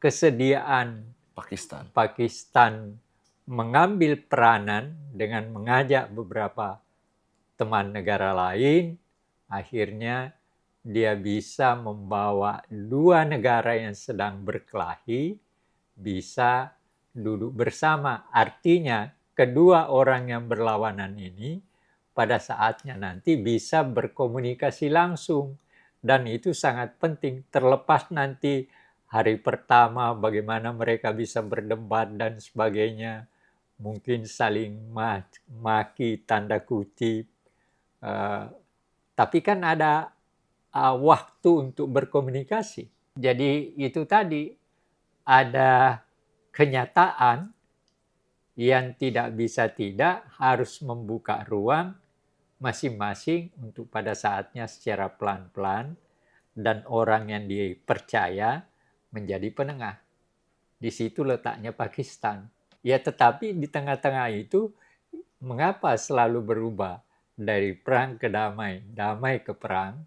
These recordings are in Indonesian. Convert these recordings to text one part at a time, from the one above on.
kesediaan Pakistan mengambil peranan dengan mengajak beberapa teman negara lain, akhirnya dia bisa membawa dua negara yang sedang berkelahi bisa duduk bersama. Artinya kedua orang yang berlawanan ini pada saatnya nanti bisa berkomunikasi langsung. Dan itu sangat penting, terlepas nanti hari pertama bagaimana mereka bisa berdebat dan sebagainya, mungkin saling maki tanda kutip, tapi kan ada waktu untuk berkomunikasi. Jadi itu tadi, ada kenyataan yang tidak bisa tidak harus membuka ruang masing-masing untuk pada saatnya secara pelan-pelan dan orang yang dipercaya menjadi penengah. Di situ letaknya Pakistan. Ya, tetapi di tengah-tengah itu mengapa selalu berubah dari perang ke damai, damai ke perang,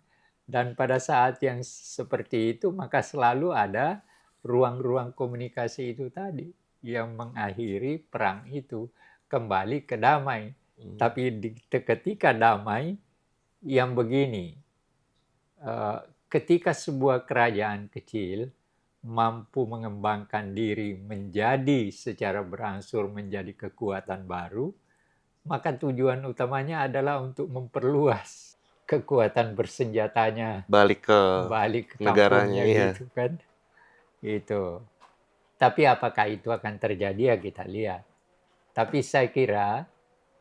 dan pada saat yang seperti itu maka selalu ada ruang-ruang komunikasi itu tadi yang mengakhiri perang itu kembali ke damai. Tapi ketika damai yang begini, ketika sebuah kerajaan kecil mampu mengembangkan diri menjadi secara berangsur menjadi kekuatan baru, maka tujuan utamanya adalah untuk memperluas kekuatan bersenjatanya, balik ke balik ke negaranya, kampungnya iya. gitu kan. Itu. Tapi apakah itu akan terjadi ya kita lihat. Tapi saya kira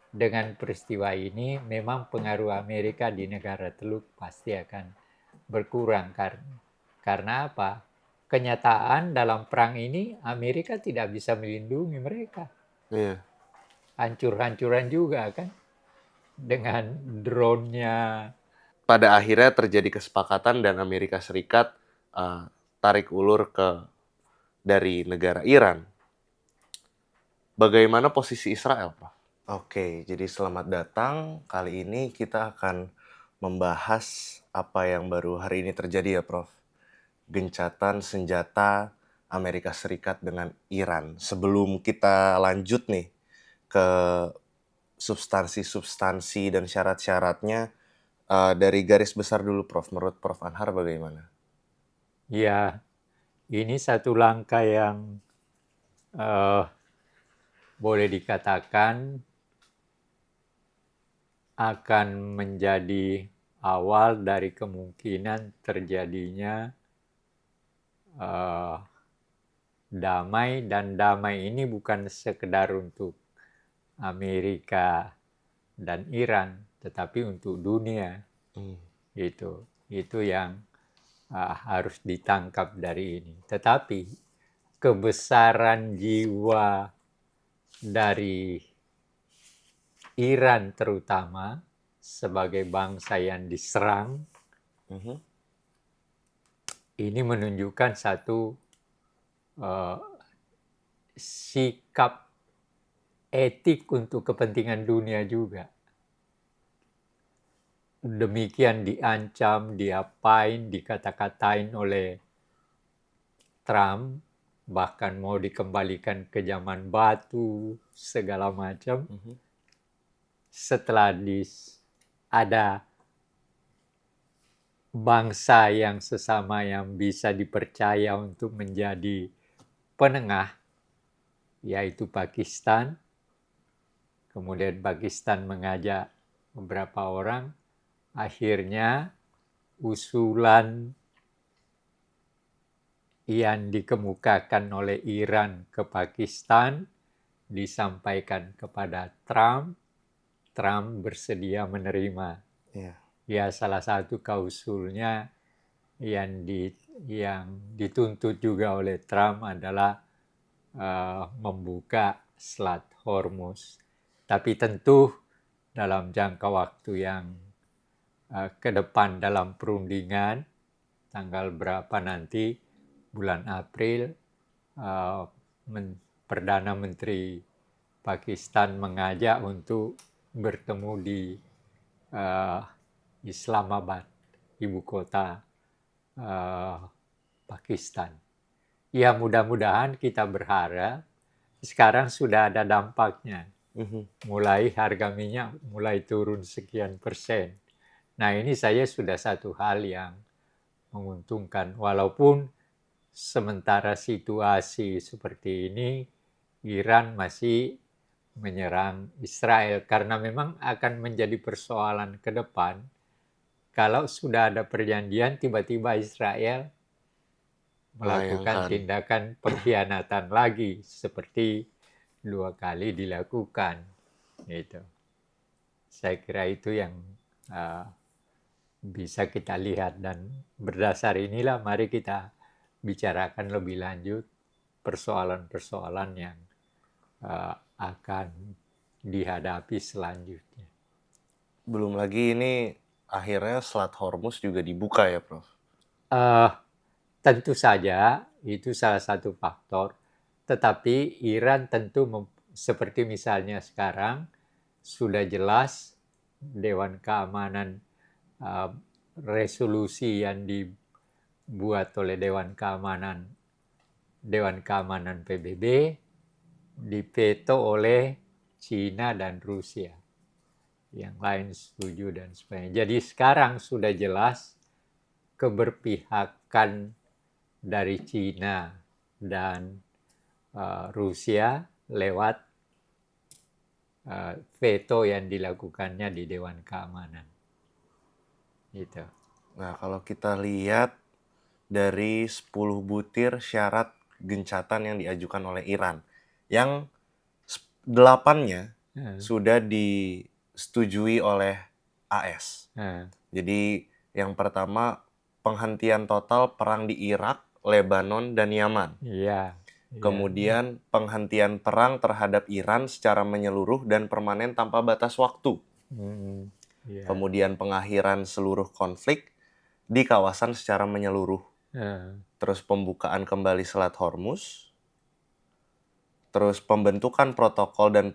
dengan peristiwa ini memang pengaruh Amerika di negara Teluk pasti akan berkurang karena apa? Kenyataan dalam perang ini Amerika tidak bisa melindungi mereka. Iya. Hancur-hancuran juga kan dengan drone-nya. Pada akhirnya terjadi kesepakatan dan Amerika Serikat tarik ulur dari negara Iran. Bagaimana posisi Israel, Pak? Oke, jadi selamat datang. Kali ini kita akan membahas apa yang baru hari ini terjadi ya, Prof. Gencatan senjata Amerika Serikat dengan Iran. Sebelum kita lanjut nih ke substansi-substansi dan syarat-syaratnya, dari garis besar dulu, Prof. Menurut Prof. Anhar bagaimana? Ya, ini satu langkah yang boleh dikatakan akan menjadi awal dari kemungkinan terjadinya damai, dan damai ini bukan sekedar untuk Amerika dan Iran, tetapi untuk dunia. Itu yang harus ditangkap dari ini. Tetapi kebesaran jiwa dari Iran terutama sebagai bangsa yang diserang, ini menunjukkan satu sikap etik untuk kepentingan dunia juga. Demikian diancam, diapain, dikata-katain oleh Trump, bahkan mau dikembalikan ke zaman batu, segala macam. Setelah ada bangsa yang sesama yang bisa dipercaya untuk menjadi penengah, yaitu Pakistan. Kemudian Pakistan mengajak beberapa orang, akhirnya usulan yang dikemukakan oleh Iran ke Pakistan disampaikan kepada Trump. Trump bersedia menerima. Ya, salah satu klausulnya yang dituntut juga oleh Trump adalah membuka Selat Hormuz. Tapi tentu dalam jangka waktu yang ke depan dalam perundingan, tanggal berapa nanti, bulan April, Perdana Menteri Pakistan mengajak untuk bertemu di Islamabad, ibu kota Pakistan. Ya mudah-mudahan kita berharap sekarang sudah ada dampaknya. Mulai harga minyak mulai turun sekian persen. Nah ini saya sudah satu hal yang menguntungkan. Walaupun sementara situasi seperti ini, Iran masih menyerang Israel. Karena memang akan menjadi persoalan ke depan. Kalau sudah ada perjanjian, tiba-tiba Israel melakukan Melayangkan. tindakan pengkhianatan lagi seperti 2 kali dilakukan. Gitu. Saya kira itu yang bisa kita lihat, dan berdasar inilah mari kita bicarakan lebih lanjut persoalan-persoalan yang akan dihadapi selanjutnya. Belum lagi ini akhirnya Selat Hormuz juga dibuka ya, Prof? Tentu saja itu salah satu faktor, tetapi Iran tentu seperti misalnya sekarang sudah jelas Dewan Keamanan, resolusi yang dibuat oleh Dewan Keamanan PBB diveto oleh Cina dan Rusia. Yang lain setuju dan sebagainya. Jadi sekarang sudah jelas keberpihakan dari Cina dan Rusia lewat veto yang dilakukannya di Dewan Keamanan. Gitu. Nah, kalau kita lihat dari 10 butir syarat gencatan yang diajukan oleh Iran, yang 8-nya sudah disetujui oleh AS. Jadi yang pertama, penghentian total perang di Irak, Lebanon, dan Yaman. Iya. Kemudian penghentian perang terhadap Iran secara menyeluruh dan permanen tanpa batas waktu. Iya. Kemudian pengakhiran seluruh konflik di kawasan secara menyeluruh. Terus pembukaan kembali Selat Hormuz. Terus pembentukan protokol dan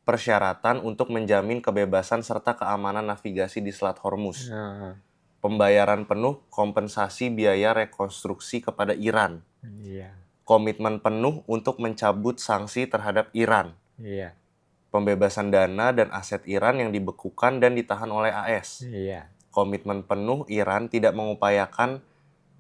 persyaratan untuk menjamin kebebasan serta keamanan navigasi di Selat Hormuz. Pembayaran penuh kompensasi biaya rekonstruksi kepada Iran. Iya. Komitmen penuh untuk mencabut sanksi terhadap Iran. Iya. Pembebasan dana dan aset Iran yang dibekukan dan ditahan oleh AS. Iya. Komitmen penuh Iran tidak mengupayakan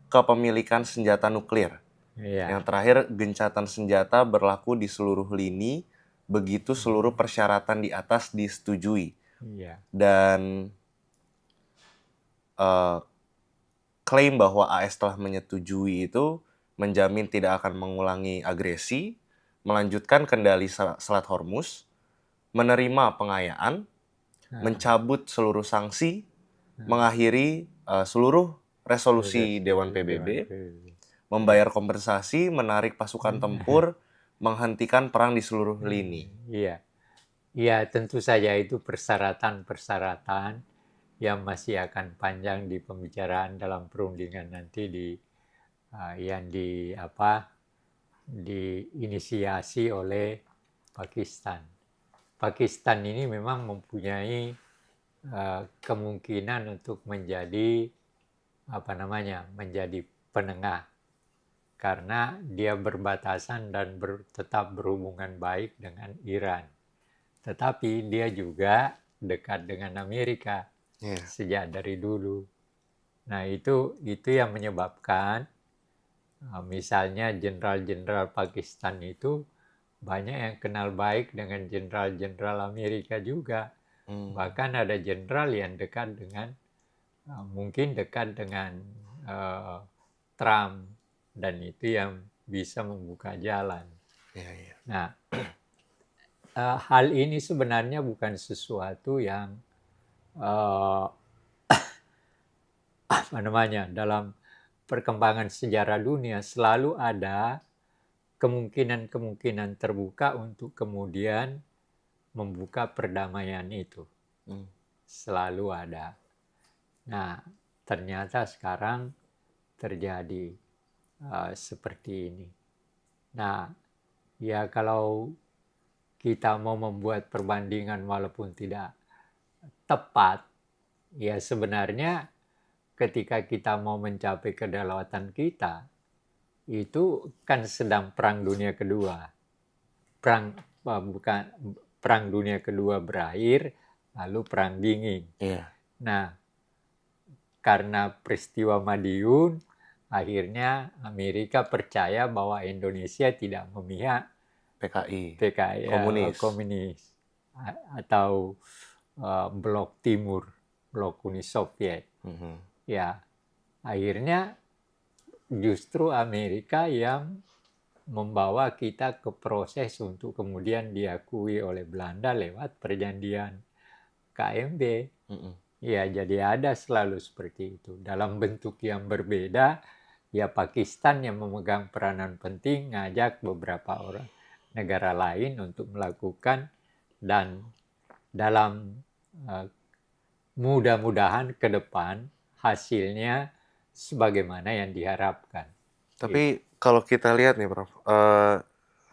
kepemilikan senjata nuklir. Iya. Yang terakhir, gencatan senjata berlaku di seluruh lini begitu seluruh persyaratan di atas disetujui. Iya. Dan klaim bahwa AS telah menyetujui itu menjamin tidak akan mengulangi agresi, melanjutkan kendali Selat Hormuz, menerima pengayaan, mencabut seluruh sanksi, mengakhiri seluruh resolusi Dewan PBB, membayar kompensasi, menarik pasukan tempur, menghentikan perang di seluruh lini. Iya. Ya, tentu saja itu persyaratan-persyaratan yang masih akan panjang di pembicaraan dalam perundingan nanti yang diinisiasi oleh Pakistan. Pakistan ini memang mempunyai kemungkinan untuk menjadi menjadi penengah, karena dia berbatasan dan tetap berhubungan baik dengan Iran. Tetapi dia juga dekat dengan Amerika sejak dari dulu. Nah itu yang menyebabkan misalnya jenderal-jenderal Pakistan itu banyak yang kenal baik dengan jenderal-jenderal Amerika juga. Bahkan ada jenderal yang dekat dengan mungkin dekat dengan Trump, dan itu yang bisa membuka jalan. Nah, hal ini sebenarnya bukan sesuatu yang dalam perkembangan sejarah dunia selalu ada kemungkinan-kemungkinan terbuka untuk kemudian membuka perdamaian itu. Selalu ada. Nah, ternyata sekarang terjadi seperti ini. Nah, ya kalau kita mau membuat perbandingan walaupun tidak tepat, ya sebenarnya ketika kita mau mencapai kedaulatan kita, itu kan sedang Perang Dunia Kedua. Bukan Perang Dunia Kedua berakhir, lalu Perang Dingin. Iya. Nah, karena peristiwa Madiun, akhirnya Amerika percaya bahwa Indonesia tidak memihak PKI. PKI komunis atau blok timur, blok Uni Soviet. Ya, akhirnya justru Amerika yang membawa kita ke proses untuk kemudian diakui oleh Belanda lewat perjanjian KMB. Ya, jadi ada selalu seperti itu. Dalam bentuk yang berbeda, ya Pakistan yang memegang peranan penting ngajak beberapa orang negara lain untuk melakukan, dan dalam mudah-mudahan ke depan hasilnya sebagaimana yang diharapkan. Tapi kalau kita lihat nih Prof,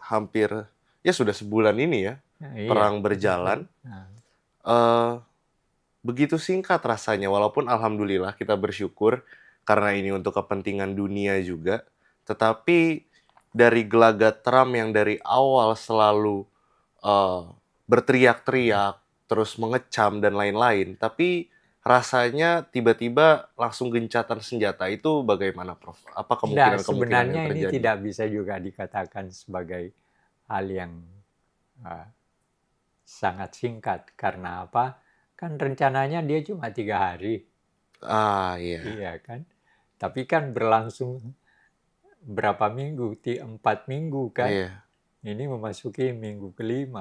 hampir ya sudah sebulan ini ya perang berjalan. Begitu singkat rasanya, walaupun alhamdulillah kita bersyukur karena ini untuk kepentingan dunia juga. Tetapi dari gelagat Trump yang dari awal selalu berteriak-teriak, terus mengecam dan lain-lain, tapi rasanya tiba-tiba langsung gencatan senjata, itu bagaimana Prof? Apa kemungkinan-kemungkinan yang Sebenarnya ini terjadi? tidak bisa juga dikatakan sebagai hal yang sangat singkat. Karena apa? Kan rencananya dia cuma 3 hari. Iya. Iya kan? Tapi kan berlangsung berapa minggu? 4 minggu kan? Iya. Ini memasuki minggu ke-5.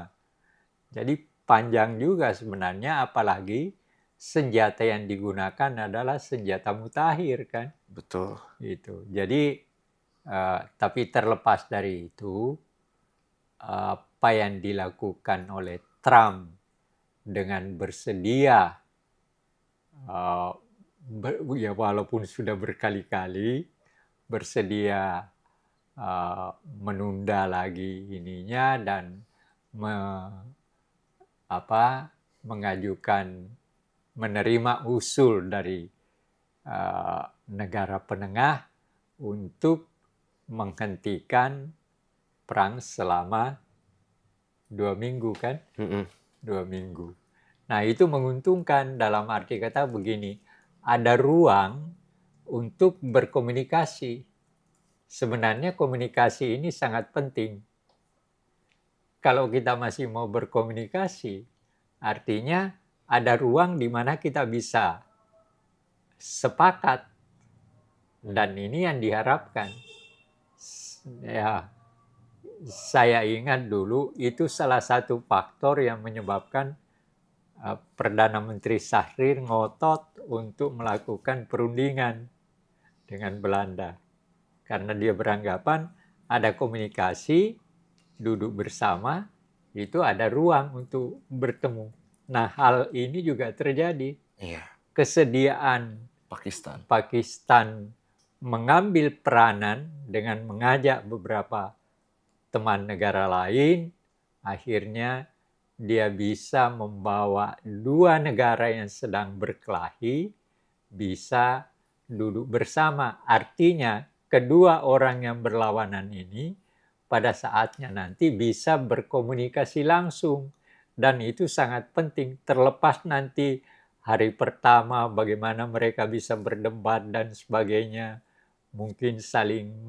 Jadi panjang juga sebenarnya, apalagi senjata yang digunakan adalah senjata mutakhir kan? Betul. Itu. Jadi tapi terlepas dari itu, apa yang dilakukan oleh Trump dengan bersedia, ya walaupun sudah berkali-kali bersedia menunda lagi ininya dan mengajukan, menerima usul dari negara penengah untuk menghentikan perang selama 2 minggu kan? 2 minggu. Nah, itu menguntungkan dalam arti kata begini, ada ruang untuk berkomunikasi. Sebenarnya komunikasi ini sangat penting. Kalau kita masih mau berkomunikasi, artinya ada ruang di mana kita bisa sepakat. Dan ini yang diharapkan. Ya, saya ingat dulu itu salah satu faktor yang menyebabkan Perdana Menteri Syahrir ngotot untuk melakukan perundingan dengan Belanda. Karena dia beranggapan ada komunikasi, duduk bersama, itu ada ruang untuk bertemu. Nah, hal ini juga terjadi. Iya. Kesediaan Pakistan mengambil peranan dengan mengajak beberapa teman negara lain, akhirnya dia bisa membawa 2 negara yang sedang berkelahi bisa duduk bersama. Artinya kedua orang yang berlawanan ini pada saatnya nanti bisa berkomunikasi langsung. Dan itu sangat penting, terlepas nanti hari pertama bagaimana mereka bisa berdebat dan sebagainya. Mungkin saling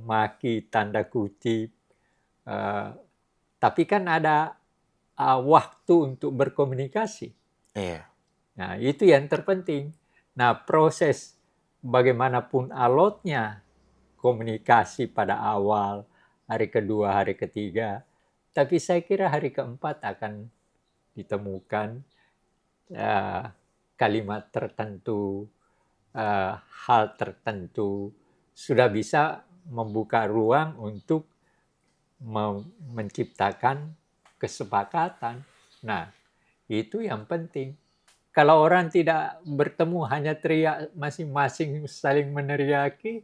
maki, tanda kutip. Tapi kan ada waktu untuk berkomunikasi. Iya. Nah, itu yang terpenting. Nah, proses bagaimanapun alotnya komunikasi pada awal, hari kedua, hari ketiga, tapi saya kira hari keempat akan ditemukan kalimat tertentu, hal tertentu, sudah bisa membuka ruang untuk menciptakan kesepakatan. Nah, itu yang penting. Kalau orang tidak bertemu hanya teriak masing-masing saling meneriaki,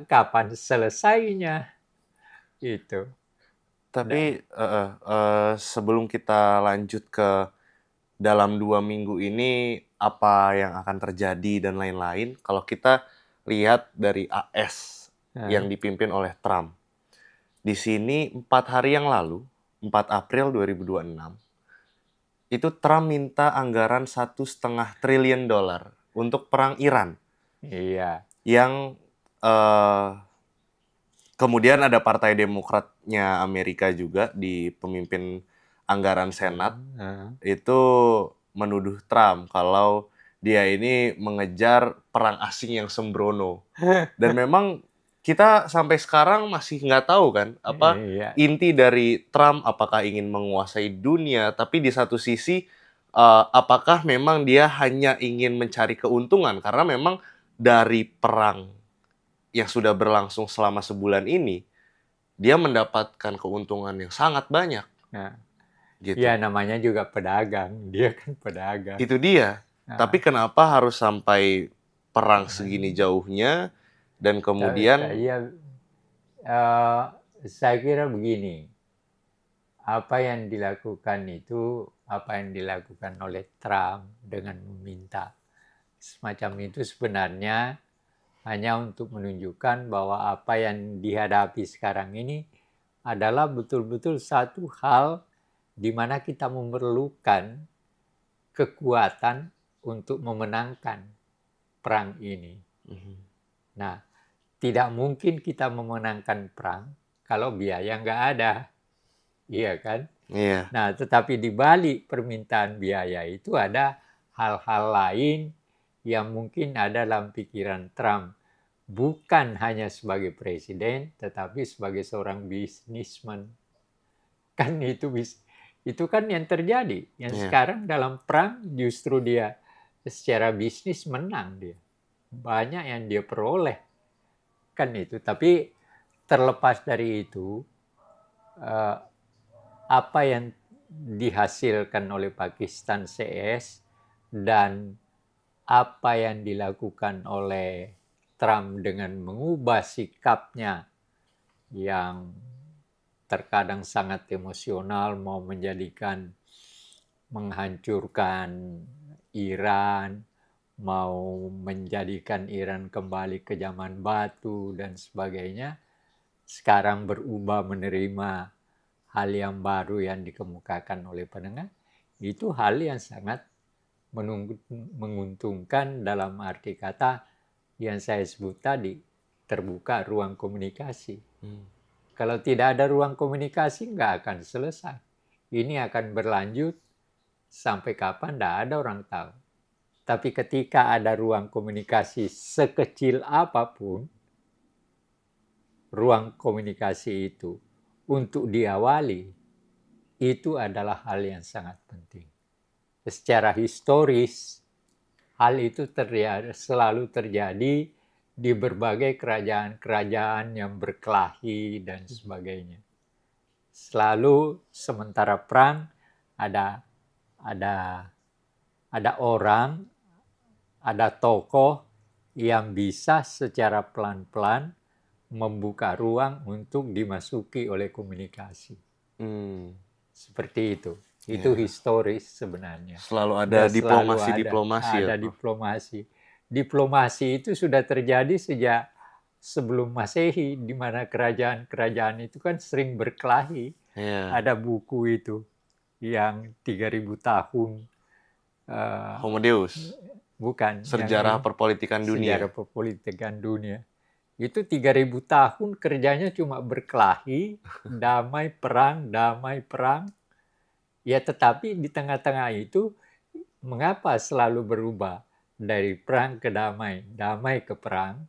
kapan selesainya? Itu. Tapi sebelum kita lanjut ke dalam 2 minggu ini apa yang akan terjadi dan lain-lain, kalau kita lihat dari AS yang dipimpin oleh Trump. Di sini 4 hari yang lalu, 4 April 2026, itu Trump minta anggaran $1,5 triliun untuk perang Iran. Iya. Yang kemudian ada Partai Demokratnya Amerika juga di pemimpin anggaran Senat itu menuduh Trump kalau dia ini mengejar perang asing yang sembrono. Dan memang kita sampai sekarang masih nggak tahu kan apa Iya. inti dari Trump, apakah ingin menguasai dunia, tapi di satu sisi apakah memang dia hanya ingin mencari keuntungan karena memang dari perang yang sudah berlangsung selama sebulan ini, dia mendapatkan keuntungan yang sangat banyak. Nah, Gitu. ya namanya juga pedagang. Dia kan pedagang. Itu dia. Nah, Tapi kenapa harus sampai perang segini jauhnya dan kemudian saya kira begini, apa yang dilakukan oleh Trump dengan meminta semacam itu sebenarnya hanya untuk menunjukkan bahwa apa yang dihadapi sekarang ini adalah betul-betul satu hal di mana kita memerlukan kekuatan untuk memenangkan perang ini. Nah, tidak mungkin kita memenangkan perang kalau biaya nggak ada. Iya kan? Iya. Nah, tetapi di balik permintaan biaya itu ada hal-hal lain yang mungkin ada dalam pikiran Trump. Bukan hanya sebagai presiden, tetapi sebagai seorang bisnismen. Kan itu kan yang terjadi. Yang sekarang dalam perang justru dia secara bisnis menang dia. Banyak yang dia peroleh. Kan itu. Tapi terlepas dari itu, apa yang dihasilkan oleh Pakistan CS dan apa yang dilakukan oleh Trump dengan mengubah sikapnya yang terkadang sangat emosional, mau menghancurkan Iran, mau menjadikan Iran kembali ke zaman batu dan sebagainya, sekarang berubah menerima hal yang baru yang dikemukakan oleh penengah, itu hal yang sangat menguntungkan dalam arti kata yang saya sebut tadi, terbuka ruang komunikasi. Kalau tidak ada ruang komunikasi, nggak akan selesai. Ini akan berlanjut sampai kapan, nggak ada orang tahu. Tapi ketika ada ruang komunikasi sekecil apapun, ruang komunikasi itu untuk diawali, itu adalah hal yang sangat penting. Secara historis, hal itu selalu terjadi di berbagai kerajaan-kerajaan yang berkelahi dan sebagainya. Selalu sementara perang ada orang, ada tokoh yang bisa secara pelan-pelan membuka ruang untuk dimasuki oleh komunikasi. Seperti itu. Itu historis sebenarnya. Selalu ada diplomasi. Ada diplomasi. Diplomasi itu sudah terjadi sejak sebelum Masehi, di mana kerajaan-kerajaan itu kan sering berkelahi. Ada buku itu yang 3000 tahun. Homo Deus. Bukan. Sejarah perpolitikan dunia. Sejarah perpolitikan dunia. Itu 3000 tahun kerjanya cuma berkelahi, damai perang. Ya tetapi di tengah-tengah itu mengapa selalu berubah dari perang ke damai ke perang,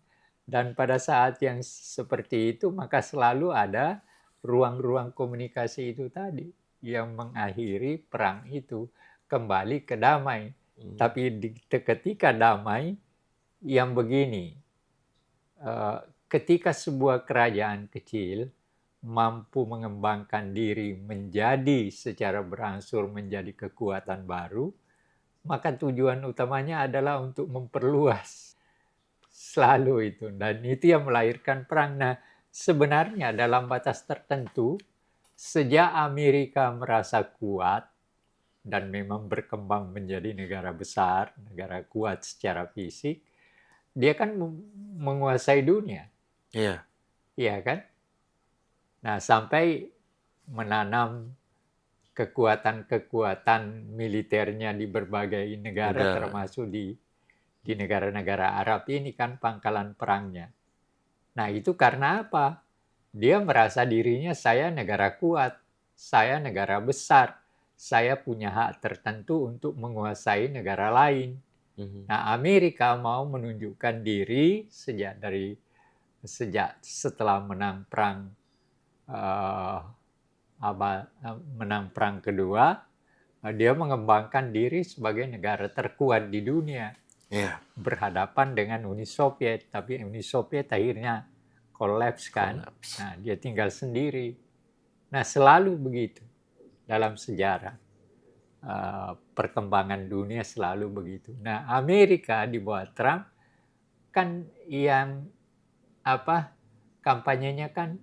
dan pada saat yang seperti itu maka selalu ada ruang-ruang komunikasi itu tadi yang mengakhiri perang itu kembali ke damai. Tapi ketika damai yang begini, ketika sebuah kerajaan kecil mampu mengembangkan diri menjadi secara berangsur menjadi kekuatan baru, maka tujuan utamanya adalah untuk memperluas. Selalu itu. Dan itu yang melahirkan perang. Nah, sebenarnya dalam batas tertentu, sejak Amerika merasa kuat dan memang berkembang menjadi negara besar, negara kuat secara fisik, dia kan menguasai dunia. Iya. Iya kan? Nah, sampai menanam kekuatan-kekuatan militernya di berbagai negara, Negara. termasuk di negara-negara Arab ini kan pangkalan perangnya. Nah, itu karena apa? Dia merasa dirinya saya negara kuat, saya negara besar, saya punya hak tertentu untuk menguasai negara lain. Mhm. Nah, Amerika mau menunjukkan diri sejak setelah menang perang eh, menang perang kedua, dia mengembangkan diri sebagai negara terkuat di dunia, Iya, berhadapan dengan Uni Soviet, tapi Uni Soviet akhirnya kolaps kan. kolaps. Nah, dia tinggal sendiri. Nah, selalu begitu dalam sejarah. Perkembangan dunia selalu begitu. Nah, Amerika di bawah Trump kan yang apa kampanyenya kan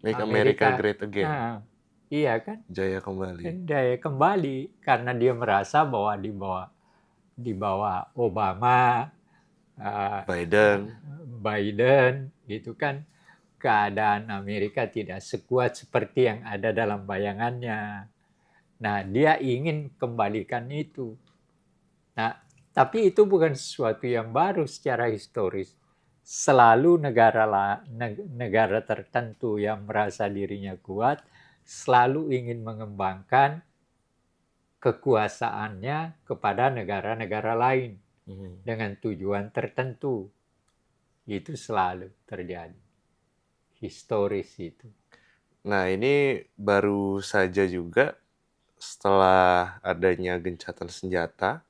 Make America Amerika, Great Again. iya kan, Jaya kembali. daya kembali karena dia merasa bahwa di bawah Obama, uh, Biden. Biden, gitu kan, keadaan Amerika tidak sekuat seperti yang ada dalam bayangannya. Nah, dia ingin kembalikan itu. Nah, tapi itu bukan sesuatu yang baru secara historis. Selalu negara tertentu yang merasa dirinya kuat selalu ingin mengembangkan kekuasaannya kepada negara-negara lain Mhm. dengan tujuan tertentu. Itu selalu terjadi. Historis itu. Nah, ini baru saja juga setelah adanya gencatan senjata,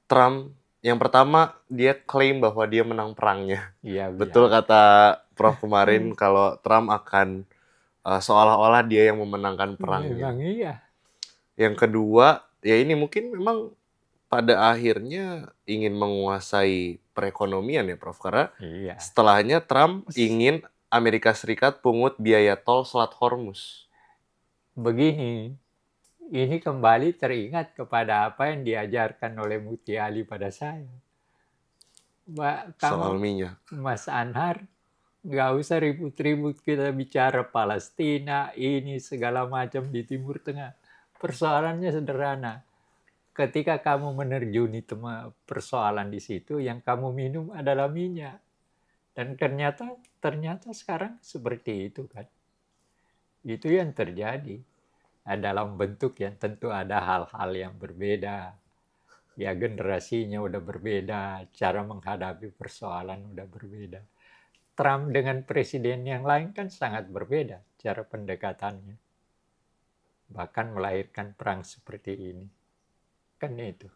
Trump yang pertama dia klaim bahwa dia menang perangnya. Iya, Betul bilang. kata Prof kemarin kalau Trump akan seolah-olah dia yang memenangkan perangnya. Memang iya. Yang kedua, ya ini mungkin memang pada akhirnya ingin menguasai perekonomian ya Prof, karena Iya. setelahnya Trump ingin Amerika Serikat pungut biaya tol Selat Hormuz. Begini, ini kembali teringat kepada apa yang diajarkan oleh Muti Ali pada saya. Soal Kamu, minyak. Mas Anhar, nggak usah ribut-ribut kita bicara Palestina, ini segala macam di Timur Tengah. Persoalannya sederhana. Ketika kamu menerjuni persoalan di situ, yang kamu minum adalah minyak. Dan ternyata sekarang seperti itu kan. Itu yang terjadi. Dalam bentuk yang tentu ada hal-hal yang berbeda. Ya generasinya udah berbeda, cara menghadapi persoalan udah berbeda. Trump dengan presiden yang lain kan sangat berbeda cara pendekatannya. Bahkan melahirkan perang seperti ini. Kan itu.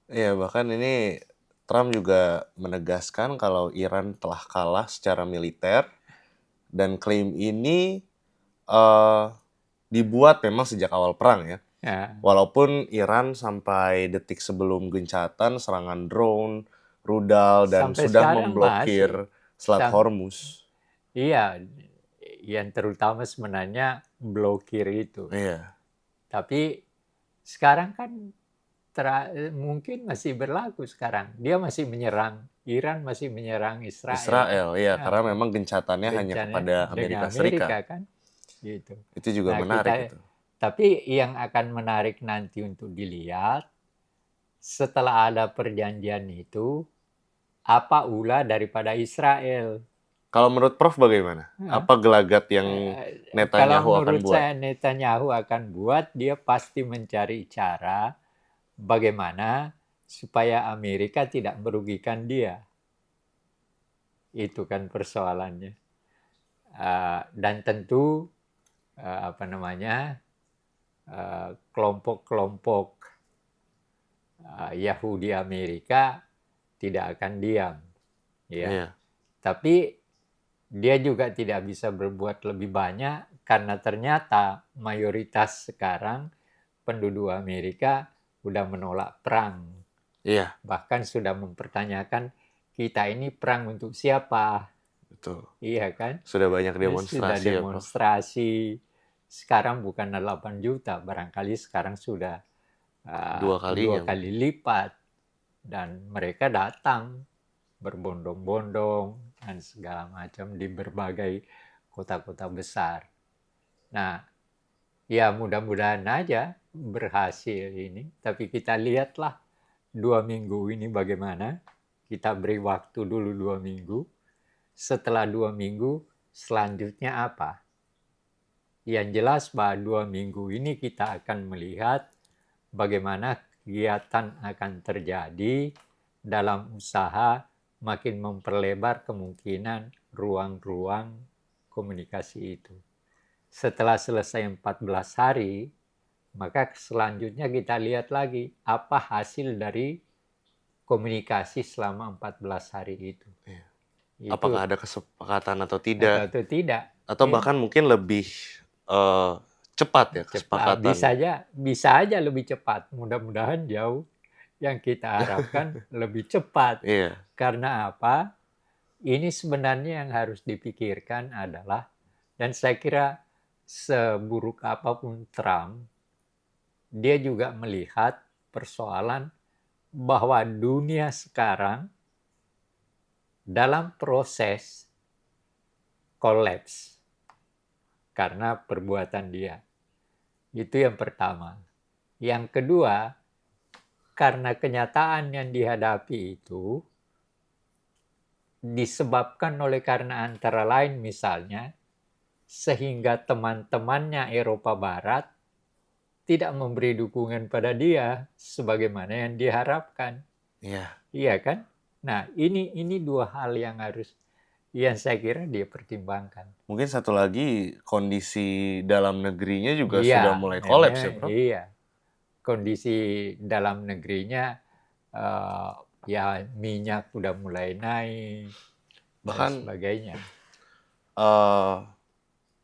Iya, bahkan ini Trump juga menegaskan kalau Iran telah kalah secara militer dan klaim ini dibuat memang sejak awal perang ya. Ya, Walaupun Iran sampai detik sebelum gencatan serangan drone, rudal dan sampai sudah sekarang masih. memblokir Selat Hormuz. Iya, yang terutama sebenarnya blokir itu. Iya. Tapi sekarang kan mungkin masih berlaku sekarang. Dia masih menyerang, Iran masih menyerang Israel kan. Israel, iya, Nah, karena memang gencatannya hanya gencarnya kepada dengan Amerika Serikat. Amerika kan. Gitu. Itu juga Nah, menarik itu. tapi yang akan menarik nanti untuk dilihat setelah ada perjanjian itu apa ulah daripada Israel. Kalau menurut Prof bagaimana? Nah, Apa gelagat yang kalau Netanyahu akan menurut buat? saya Netanyahu akan buat, dia pasti mencari cara bagaimana supaya Amerika tidak merugikan dia. Itu kan persoalannya. Dan tentu kelompok-kelompok Yahudi Amerika tidak akan diam, ya. Iya. Tapi dia juga tidak bisa berbuat lebih banyak karena ternyata mayoritas sekarang penduduk Amerika sudah menolak perang. Iya, Bahkan sudah mempertanyakan kita ini perang untuk siapa? betul. Iya kan? Sudah banyak Sudah demonstrasi ya, Prof. demonstrasi. Sekarang bukan 8 juta, barangkali sekarang sudah Dua dua kalinya kali mungkin. lipat. Dan mereka datang berbondong-bondong, dan segala macam di berbagai kota-kota besar. Nah, ya mudah-mudahan aja berhasil ini. Tapi kita lihatlah 2 minggu ini bagaimana. Kita beri waktu dulu 2 minggu. Setelah 2 minggu, selanjutnya apa? Yang jelas bahwa 2 minggu ini kita akan melihat bagaimana kegiatan akan terjadi dalam usaha makin memperlebar kemungkinan ruang-ruang komunikasi itu. Setelah selesai 14 hari, maka selanjutnya kita lihat lagi apa hasil dari komunikasi selama 14 hari itu. Iya. Itu Apakah ada kesepakatan atau tidak? atau tidak. Atau Ya, bahkan mungkin lebih cepat ya cepat. kesepakatannya. Bisa aja lebih cepat. Mudah-mudahan jauh yang kita harapkan lebih cepat. Iya. Karena apa? Ini sebenarnya yang harus dipikirkan adalah, dan saya kira seburuk apapun Trump, dia juga melihat persoalan bahwa dunia sekarang dalam proses kolaps karena perbuatan dia. Itu yang pertama. Yang kedua, karena kenyataan yang dihadapi itu disebabkan oleh karena antara lain misalnya, sehingga teman-temannya Eropa Barat tidak memberi dukungan pada dia sebagaimana yang diharapkan. Iya. Iya kan? Nah, ini dua hal yang saya kira dia pertimbangkan. Mungkin satu lagi kondisi dalam negerinya juga Iya, sudah mulai kolaps ya, Prof? iya. Kondisi dalam negerinya ya minyak udah mulai naik dan Bahkan sebagainya.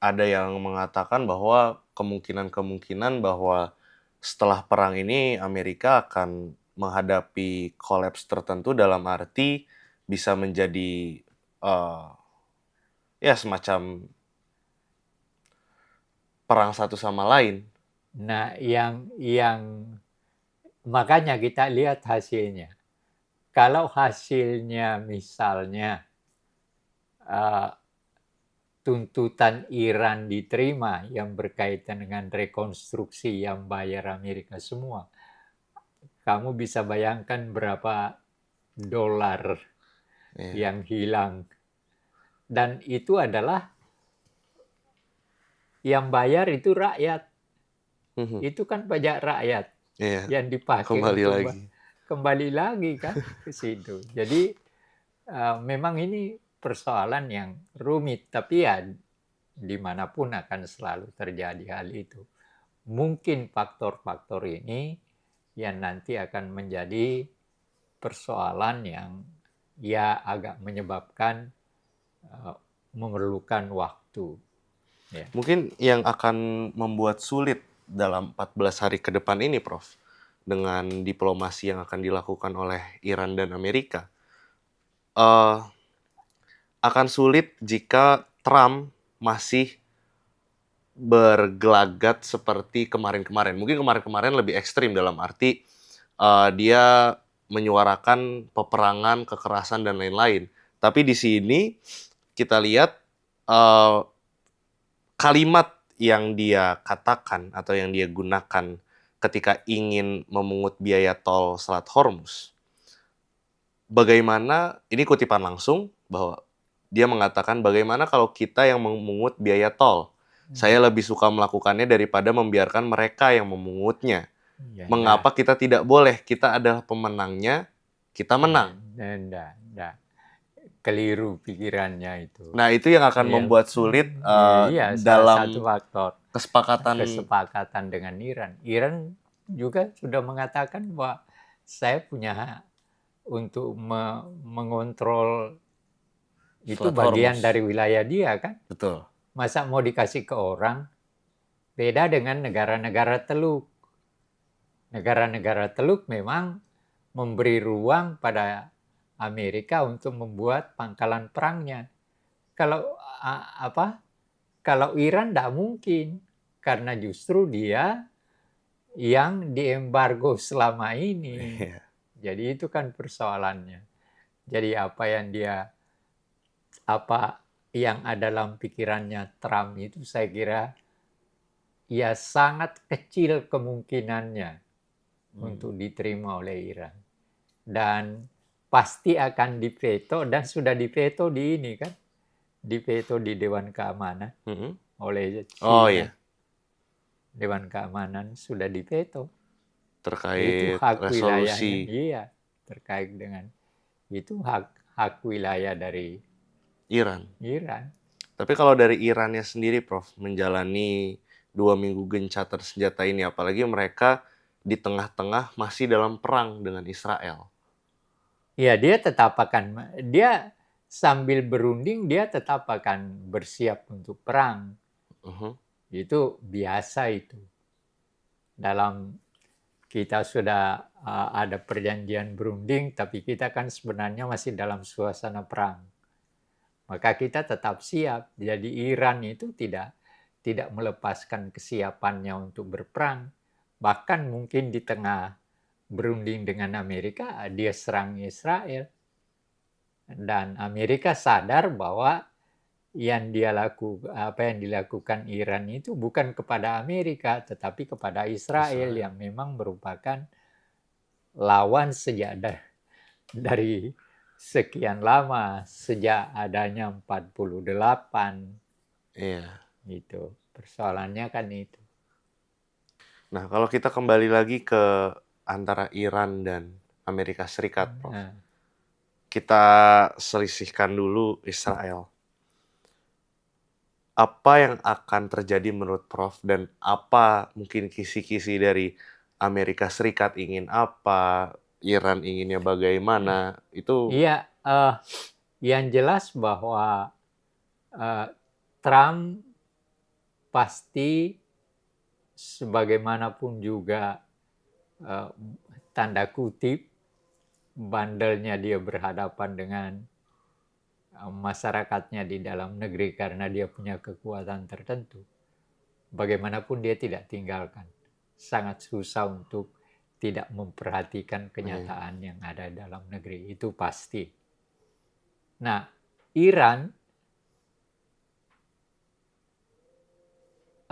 ada yang mengatakan bahwa kemungkinan bahwa setelah perang ini Amerika akan menghadapi kolaps tertentu dalam arti bisa menjadi ya semacam perang satu sama lain. Nah, yang makanya kita lihat hasilnya. Kalau hasilnya misalnya tuntutan Iran diterima yang berkaitan dengan rekonstruksi yang bayar Amerika semua, kamu bisa bayangkan berapa dolar yang hilang. Dan itu adalah yang bayar itu rakyat. Itu kan pajak rakyat yang dipakai kembali lagi kan ke situ. Jadi memang ini persoalan yang rumit, tapi ya dimanapun akan selalu terjadi hal itu. Mungkin faktor-faktor ini yang nanti akan menjadi persoalan yang ya agak menyebabkan memerlukan waktu. Ya. Mungkin yang akan membuat sulit dalam 14 hari ke depan ini, Prof, dengan diplomasi yang akan dilakukan oleh Iran dan Amerika, akan sulit jika Trump masih bergelagat seperti kemarin-kemarin. Mungkin kemarin-kemarin lebih ekstrim dalam arti dia menyuarakan peperangan, kekerasan, dan lain-lain. Tapi di sini kita lihat kalimat yang dia katakan atau yang dia gunakan ketika ingin memungut biaya tol Selat Hormuz. Bagaimana, ini kutipan langsung, bahwa dia mengatakan bagaimana kalau kita yang memungut biaya tol. Saya lebih suka melakukannya daripada membiarkan mereka yang memungutnya. Ya, Mengapa kita tidak boleh? Kita adalah pemenangnya, kita menang. Enggak. Keliru pikirannya itu. Nah, itu yang akan membuat sulit dalam satu faktor kesepakatan dengan Iran. Iran juga sudah mengatakan bahwa saya punya hak untuk mengontrol itu Selat bagian Hormuz. dari wilayah dia kan. Betul. Masa mau dikasih ke orang? Beda dengan negara-negara teluk. Negara-negara teluk memang memberi ruang pada Amerika untuk membuat pangkalan perangnya. Kalau Iran tidak mungkin, karena justru dia yang diembargo selama ini. Jadi itu kan persoalannya. Jadi apa yang dia apa yang ada dalam pikirannya Trump itu saya kira ya sangat kecil kemungkinannya untuk diterima oleh Iran. Dan pasti akan diveto dan sudah diveto di ini kan, diveto di Dewan Keamanan Mhm. oleh Oh China. iya, Dewan Keamanan sudah diveto. Itu terkait hak wilayahnya, resolusi iya, terkait dengan itu hak wilayah dari Iran. Iran. Tapi kalau dari Irannya sendiri, Prof, menjalani 2 minggu gencatan senjata ini, apalagi mereka di tengah-tengah masih dalam perang dengan Israel. Ya, dia sambil berunding dia tetap akan bersiap untuk perang. Mhm. Itu biasa itu. Dalam kita sudah ada perjanjian berunding, tapi kita kan sebenarnya masih dalam suasana perang. Maka kita tetap siap. Jadi Iran itu tidak melepaskan kesiapannya untuk berperang. Bahkan mungkin di tengah berunding dengan Amerika, dia serang Israel. Dan Amerika sadar bahwa apa yang dilakukan Iran itu bukan kepada Amerika, tetapi kepada Israel Israel. yang memang merupakan lawan sejak dari sekian lama, sejak adanya 48. Iya. Itu persoalannya kan itu. Nah, kalau kita kembali lagi ke antara Iran dan Amerika Serikat, Prof. Nah, Kita selisihkan dulu Israel. Apa yang akan terjadi menurut Prof dan apa mungkin kisi-kisi dari Amerika Serikat ingin apa, Iran inginnya bagaimana, itu iya, yang jelas bahwa eh, Trump pasti sebagaimanapun juga eh, tanda kutip bandelnya dia berhadapan dengan masyarakatnya di dalam negeri karena dia punya kekuatan tertentu. Bagaimanapun dia tidak tinggalkan. Sangat susah untuk tidak memperhatikan kenyataan yang ada dalam negeri. Itu pasti. Nah, Iran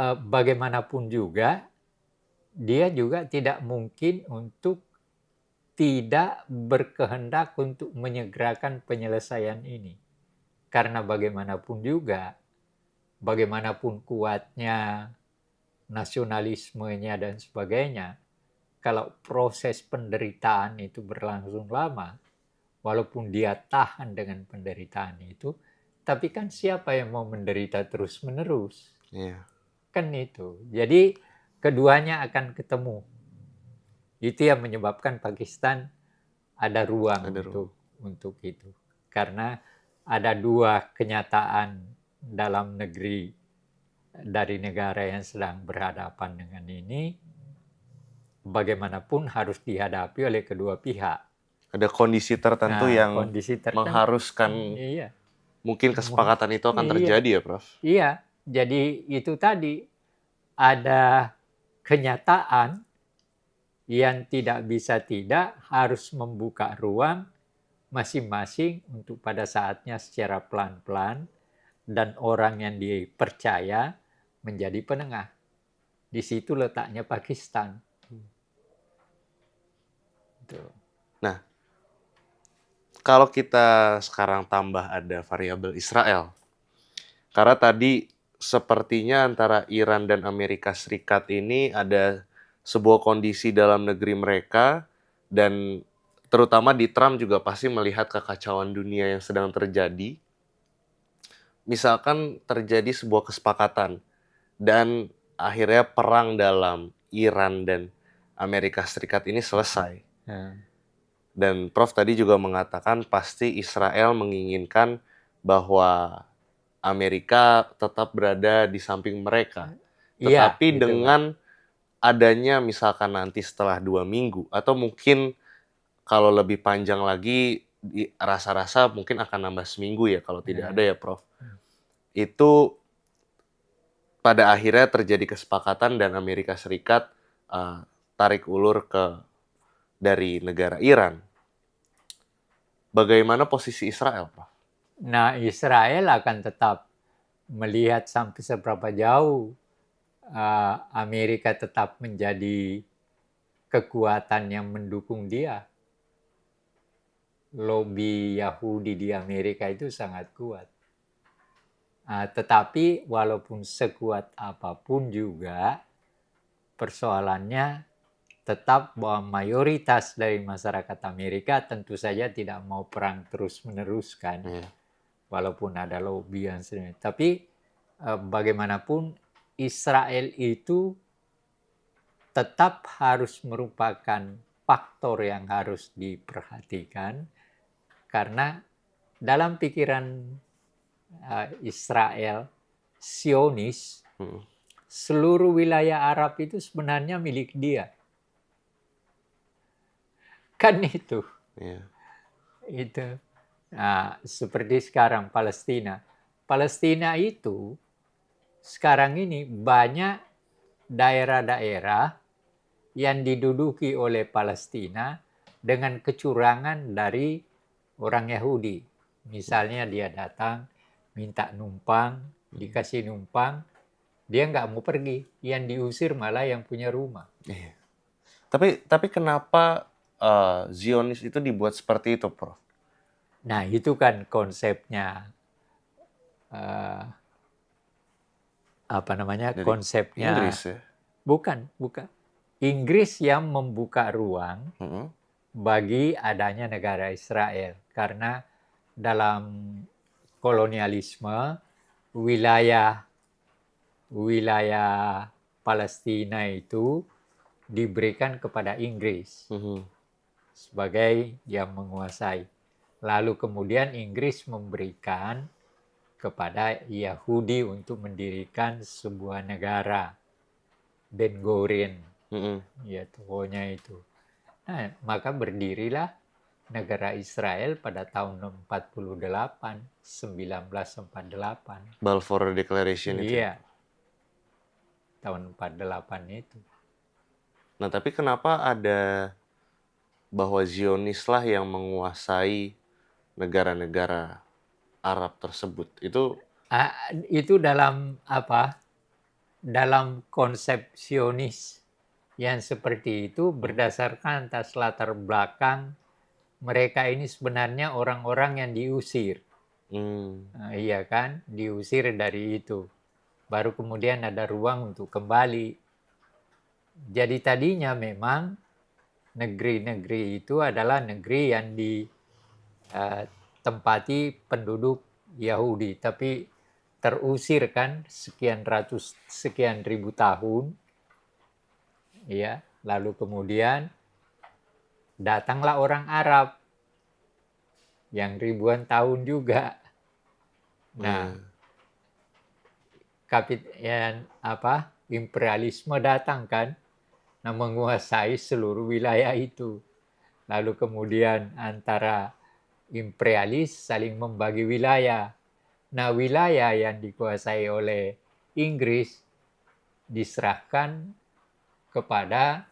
bagaimanapun juga dia juga tidak mungkin untuk tidak berkehendak untuk menyegerakan penyelesaian ini. Karena bagaimanapun juga, bagaimanapun kuatnya nasionalismenya dan sebagainya, kalau proses penderitaan itu berlangsung lama, walaupun dia tahan dengan penderitaan itu, tapi kan siapa yang mau menderita terus-menerus? Iya. Kan itu. Jadi keduanya akan ketemu. Itu yang menyebabkan Pakistan ada ruang Ada ruang. untuk itu. Karena ada dua kenyataan dalam negeri dari negara yang sedang berhadapan dengan ini, bagaimanapun harus dihadapi oleh kedua pihak. Ada kondisi tertentu Nah, yang kondisi tertentu, mengharuskan iya, mungkin kesepakatan itu akan iya, terjadi ya, Prof? iya. Jadi itu tadi ada kenyataan yang tidak bisa tidak harus membuka ruang masing-masing untuk pada saatnya secara pelan-pelan dan orang yang dipercaya menjadi penengah. Di situ letaknya Pakistan. Tuh. Nah, kalau kita sekarang tambah ada variabel Israel, karena tadi sepertinya antara Iran dan Amerika Serikat ini ada sebuah kondisi dalam negeri mereka dan terutama di Trump juga pasti melihat kekacauan dunia yang sedang terjadi. Misalkan terjadi sebuah kesepakatan dan akhirnya perang dalam Iran dan Amerika Serikat ini selesai. Nah, Dan Prof tadi juga mengatakan pasti Israel menginginkan bahwa Amerika tetap berada di samping mereka. iya, Tetapi gitu Pak. dengan adanya misalkan nanti setelah 2 minggu atau mungkin kalau lebih panjang lagi rasa-rasa mungkin akan nambah seminggu ya kalau tidak ada Nah, ya Prof. Itu pada akhirnya terjadi kesepakatan dan Amerika Serikat tarik ulur dari negara Iran. Bagaimana posisi Israel, Prof? Nah, Israel akan tetap melihat sampai seberapa jauh Amerika tetap menjadi kekuatan yang mendukung dia. Lobby Yahudi di Amerika itu sangat kuat. Tetapi walaupun sekuat apapun juga, persoalannya tetap bahwa mayoritas dari masyarakat Amerika tentu saja tidak mau perang terus-menerus kan, Iya. walaupun ada lobby yang sering. Tapi bagaimanapun Israel itu tetap harus merupakan faktor yang harus diperhatikan karena dalam pikiran Israel Zionis, Mm. seluruh wilayah Arab itu sebenarnya milik dia. Kan itu. Iya. Itu. Nah, seperti sekarang Palestina. Palestina itu sekarang ini banyak daerah-daerah yang diduduki oleh Palestina dengan kecurangan dari orang Yahudi. Misalnya dia datang, minta numpang, dikasih numpang, dia nggak mau pergi. Yang diusir malah yang punya rumah. Iya. Tapi kenapa Zionis itu dibuat seperti itu, Prof? Nah, itu kan konsepnya eh, apa namanya? Dari Konsepnya Inggris ya? bukan. Inggris yang membuka ruang Mm-mm. bagi adanya negara Israel karena dalam kolonialisme wilayah Palestina itu diberikan kepada Inggris Mhm. sebagai yang menguasai. Lalu kemudian Inggris memberikan kepada Yahudi untuk mendirikan sebuah negara, Ben Gurion, Mm-mm. ya pokoknya itu. Nah, maka berdirilah negara Israel pada tahun 48, 1948. Balfour Declaration itu ya? Iya, tahun 48 itu. Nah, tapi kenapa ada bahwa Zionis lah yang menguasai negara-negara Arab tersebut? Itu Itu dalam apa? Dalam konsep Zionis yang seperti itu berdasarkan atas latar belakang mereka ini sebenarnya orang-orang yang diusir. Iya kan? Diusir dari itu. Baru kemudian ada ruang untuk kembali. Jadi tadinya memang negeri-negeri itu adalah negeri yang ditempati penduduk Yahudi, tapi terusir kan sekian ribu tahun, ya. Lalu kemudian datanglah orang Arab yang ribuan tahun juga. Nah, ya. imperialisme datang kan, nah menguasai seluruh wilayah itu. Lalu kemudian antara imperialis saling membagi wilayah. Nah, wilayah yang dikuasai oleh Inggris diserahkan kepada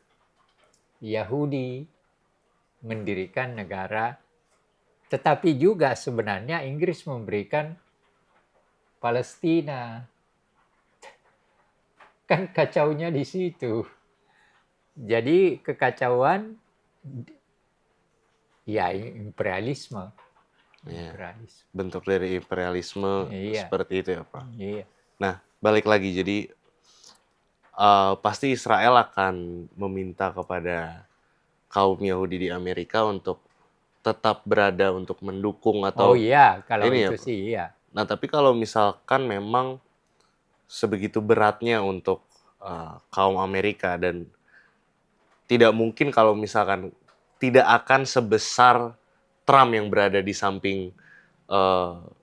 Yahudi mendirikan negara. Tetapi juga sebenarnya Inggris memberikan Palestina. Kan kacaunya di situ. Jadi kekacauan ya imperialisme. Ya, Imperialisme. bentuk dari imperialisme Iya. seperti itu ya, Pak. Iya. Nah, balik lagi, jadi pasti Israel akan meminta kepada kaum Yahudi di Amerika untuk tetap berada untuk mendukung Oh atau iya, kalau ini ya, itu Prof. sih iya. Nah, tapi kalau misalkan memang sebegitu beratnya untuk kaum Amerika dan tidak mungkin kalau misalkan tidak akan sebesar Trump yang berada di samping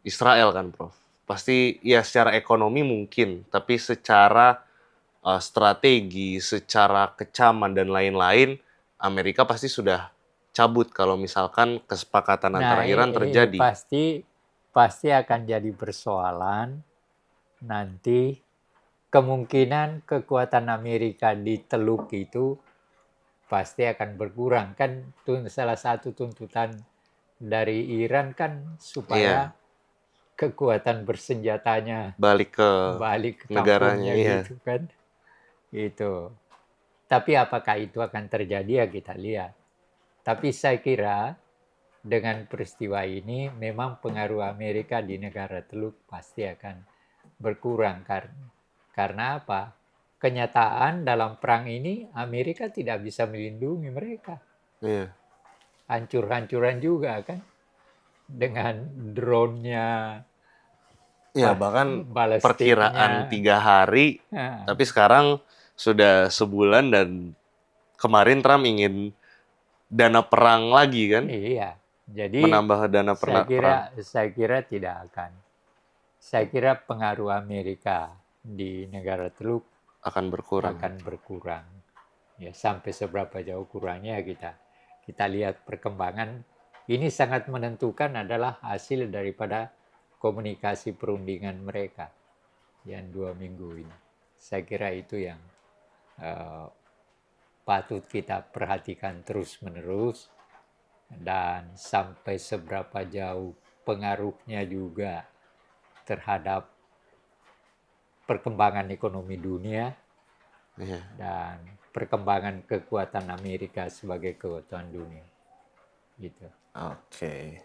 Israel kan, Prof. Pasti ya secara ekonomi mungkin, tapi secara strategi, secara kecaman dan lain-lain, Amerika pasti sudah cabut kalau misalkan kesepakatan antara Nah, Iran terjadi. pasti akan jadi persoalan nanti kemungkinan kekuatan Amerika di Teluk itu pasti akan berkurang. Kan salah satu tuntutan dari Iran kan supaya Iya, kekuatan bersenjatanya Balik ke balik ke negaranya, kampungnya iya. gitu kan. Itu. Tapi apakah itu akan terjadi ya kita lihat. Tapi saya kira dengan peristiwa ini memang pengaruh Amerika di negara Teluk pasti akan berkurang karena apa? Kenyataan dalam perang ini Amerika tidak bisa melindungi mereka. Iya. Hancur-hancuran juga kan dengan drone-nya, Ya, bahkan perkiraan balistiknya. 3 hari, Nah, tapi sekarang sudah sebulan dan kemarin Trump ingin dana perang lagi kan? iya. Jadi Menambah dana perang. saya kira tidak akan. Saya kira pengaruh Amerika di negara Teluk Akan berkurang. akan berkurang. Ya, sampai seberapa jauh kurangnya kita lihat perkembangan. Ini sangat menentukan adalah hasil daripada komunikasi perundingan mereka yang 2 minggu ini. Saya kira itu yang eh, patut kita perhatikan terus-menerus dan sampai seberapa jauh pengaruhnya juga terhadap perkembangan ekonomi dunia Iya. dan perkembangan kekuatan Amerika sebagai kekuatan dunia. Gitu. Oke.